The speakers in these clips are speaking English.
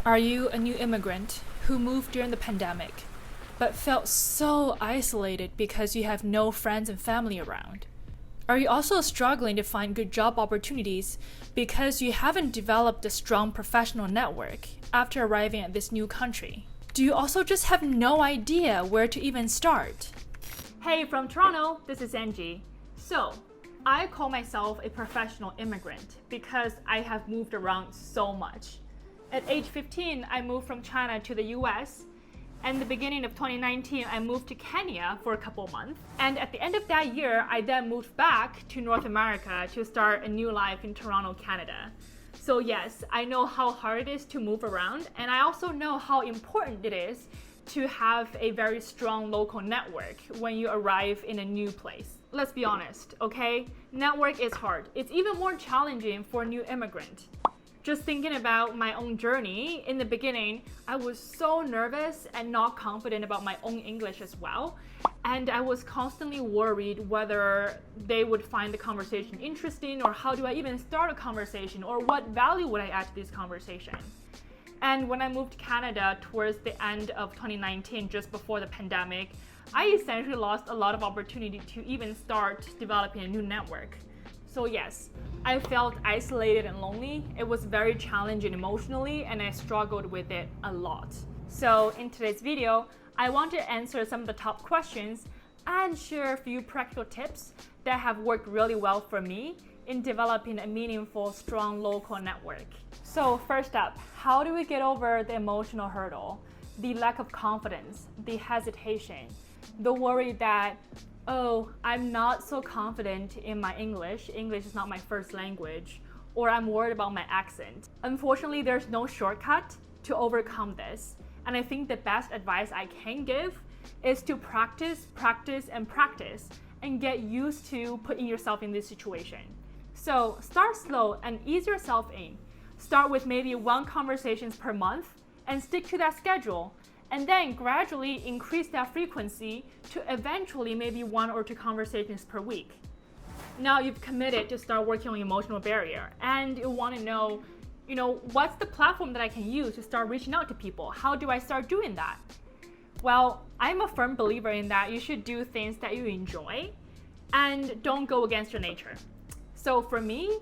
Are you a new immigrant who moved during the pandemic, but felt so isolated because you have no friends and family around? Are you also struggling to find good job opportunities because you haven't developed a strong professional network after arriving at this new country? Do you also just have no idea where to even start? Hey, from Toronto, this is Angie. So, I call myself a professional immigrant because I have moved around so much. At age 15, I moved from China to the US. And the beginning of 2019, I moved to Kenya for a couple months. And at the end of that year, I then moved back to North America to start a new life in Toronto, Canada. So yes, I know how hard it is to move around, and I also know how important it is to have a very strong local network when you arrive in a new place. Let's be honest, okay? Network is hard. It's even more challenging for a new immigrant. Just thinking about my own journey, in the beginning, I was so nervous and not confident about my own English as well. And I was constantly worried whether they would find the conversation interesting, or how do I even start a conversation, or what value would I add to this conversation. And when I moved to Canada towards the end of 2019, just before the pandemic, I essentially lost a lot of opportunity to even start developing a new network. So yes, I felt isolated and lonely. It was very challenging emotionally, and I struggled with it a lot. So in today's video, I want to answer some of the top questions and share a few practical tips that have worked really well for me in developing a meaningful, strong local network. So first up, how do we get over the emotional hurdle, the lack of confidence, the hesitation, the worry that, oh, I'm not so confident in my English. English is not my first language, or I'm worried about my accent. Unfortunately, there's no shortcut to overcome this. And I think the best advice I can give is to practice, practice, and practice, and get used to putting yourself in this situation. So start slow and ease yourself in. Start with maybe 1 conversation per month and stick to that schedule. And then gradually increase that frequency to eventually maybe 1 or 2 conversations per week. Now you've committed to start working on emotional barrier, and you want to know, what's the platform that I can use to start reaching out to people? How do I start doing that? Well, I'm a firm believer in that you should do things that you enjoy and don't go against your nature. So for me,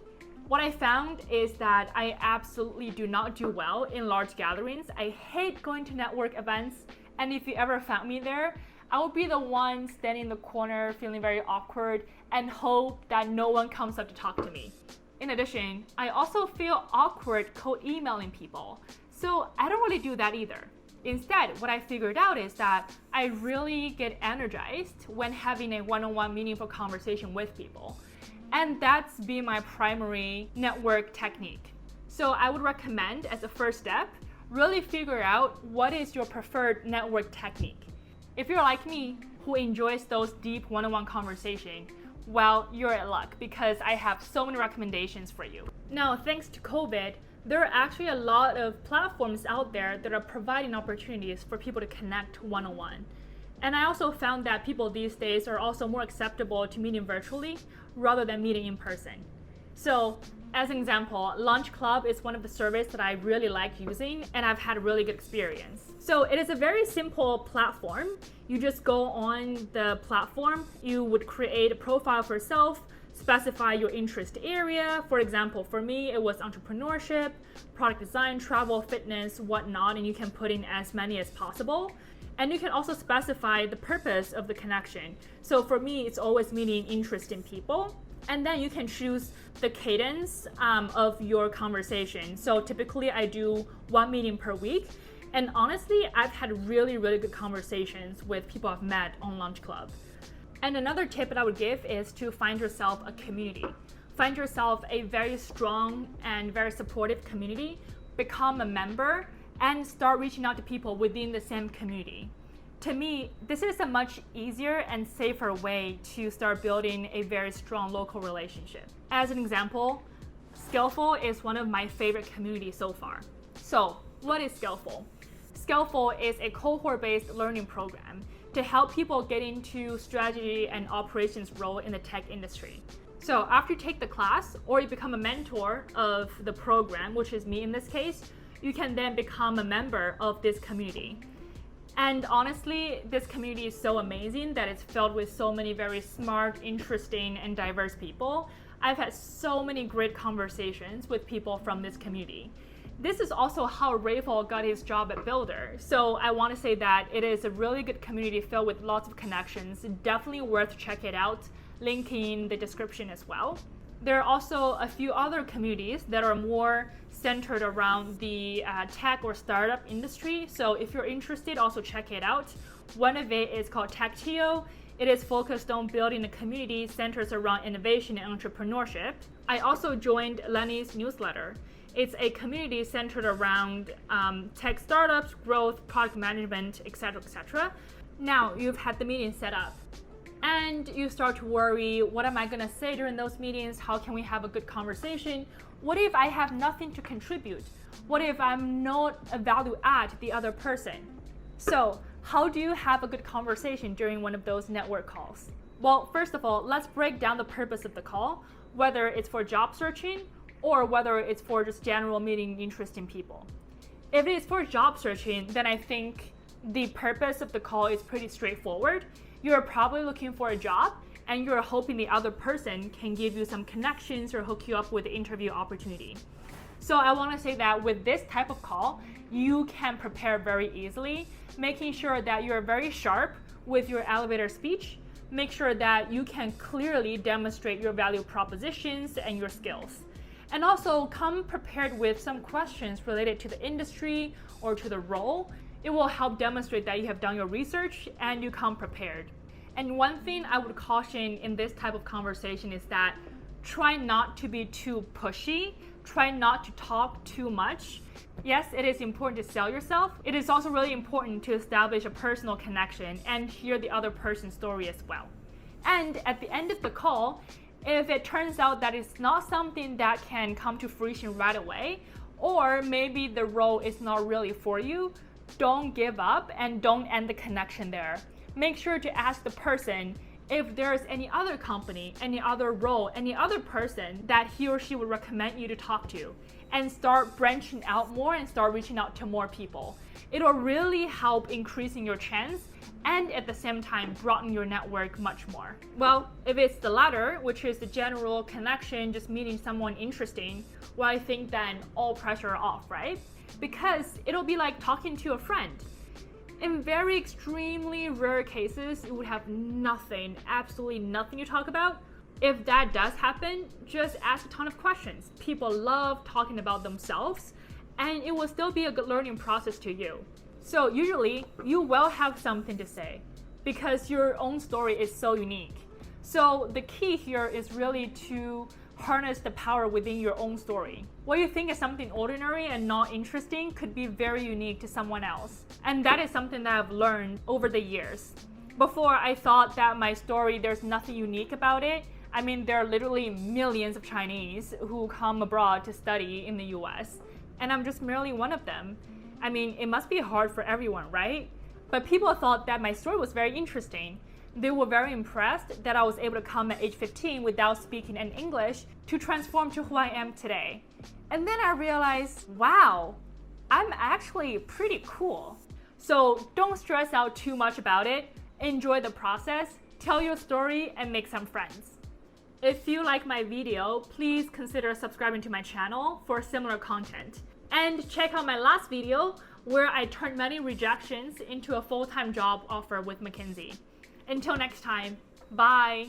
what I found is that I absolutely do not do well in large gatherings. I hate going to network events, and if you ever found me there, I would be the one standing in the corner feeling very awkward and hope that no one comes up to talk to me. In addition, I also feel awkward cold emailing people, so I don't really do that either. Instead, what I figured out is that I really get energized when having a one-on-one meaningful conversation with people. And that's been my primary network technique. So I would recommend, as a first step, really figure out what is your preferred network technique. If you're like me, who enjoys those deep one-on-one conversations, well, you're at luck because I have so many recommendations for you. Now, thanks to COVID, there are actually a lot of platforms out there that are providing opportunities for people to connect one-on-one. And I also found that people these days are also more acceptable to meeting virtually rather than meeting in person. So, as an example, Lunch Club is one of the services that I really like using, and I've had a really good experience. So it is a very simple platform. You just go on the platform, you would create a profile for yourself, specify your interest area. For example, for me, it was entrepreneurship, product design, travel, fitness, whatnot, and you can put in as many as possible. And you can also specify the purpose of the connection. So for me, it's always meeting interesting people. And then you can choose the cadence of your conversation. So typically I do 1 meeting per week. And honestly, I've had really, really good conversations with people I've met on Lunch Club. And another tip that I would give is to find yourself a community. Find yourself a very strong and very supportive community. Become a member and start reaching out to people within the same community. To me, this is a much easier and safer way to start building a very strong local relationship. As an example, Skillful is one of my favorite communities so far. So, what is Skillful? Skillful is a cohort-based learning program to help people get into strategy and operations role in the tech industry. So after you take the class or you become a mentor of the program, which is me in this case, you can then become a member of this community. And honestly, this community is so amazing that it's filled with so many very smart, interesting, and diverse people. I've had so many great conversations with people from this community. This is also how Rayful got his job at Builder. So I want to say that it is a really good community filled with lots of connections. Definitely worth checking it out. Link in the description as well. There are also a few other communities that are more centered around the tech or startup industry. So if you're interested, also check it out. One of it is called TechTio. It is focused on building a community centered around innovation and entrepreneurship. I also joined Lenny's newsletter. It's a community centered around tech startups, growth, product management, etc., etc. Now you've had the meeting set up and you start to worry, what am I going to say during those meetings? How can we have a good conversation? What if I have nothing to contribute? What if I'm not a value add to the other person? So how do you have a good conversation during one of those network calls? Well, first of all, let's break down the purpose of the call, whether it's for job searching or whether it's for just general meeting interesting people. If it is for job searching, then I think the purpose of the call is pretty straightforward. You're probably looking for a job and you're hoping the other person can give you some connections or hook you up with the interview opportunity. So I want to say that with this type of call, you can prepare very easily, making sure that you're very sharp with your elevator speech. Make sure that you can clearly demonstrate your value propositions and your skills. And also come prepared with some questions related to the industry or to the role. It will help demonstrate that you have done your research and you come prepared. And one thing I would caution in this type of conversation is that try not to be too pushy. Try not to talk too much. Yes, it is important to sell yourself. It is also really important to establish a personal connection and hear the other person's story as well. And at the end of the call, if it turns out that it's not something that can come to fruition right away, or maybe the role is not really for you, don't give up and don't end the connection there. Make sure to ask the person if there's any other company, any other role, any other person that he or she would recommend you to talk to, and start branching out more and start reaching out to more people. It'll really help increasing your chance and at the same time broaden your network much more. Well, if it's the latter, which is the general connection, just meeting someone interesting, well, I think then all pressure off, right? Because it'll be like talking to a friend. In very extremely rare cases, you would have nothing, absolutely nothing to talk about. If that does happen, just ask a ton of questions. People love talking about themselves, and it will still be a good learning process to you. So usually, you will have something to say because your own story is so unique. So the key here is really to harness the power within your own story. What you think is something ordinary and not interesting could be very unique to someone else. And that is something that I've learned over the years. Before, I thought that my story, there's nothing unique about it. I mean, there are literally millions of Chinese who come abroad to study in the US, and I'm just merely one of them. I mean, it must be hard for everyone, right? But people thought that my story was very interesting. They were very impressed that I was able to come at age 15 without speaking any English to transform to who I am today. And then I realized, wow, I'm actually pretty cool. So don't stress out too much about it. Enjoy the process, tell your story, and make some friends. If you like my video, please consider subscribing to my channel for similar content. And check out my last video where I turned many rejections into a full-time job offer with McKinsey. Until next time, bye!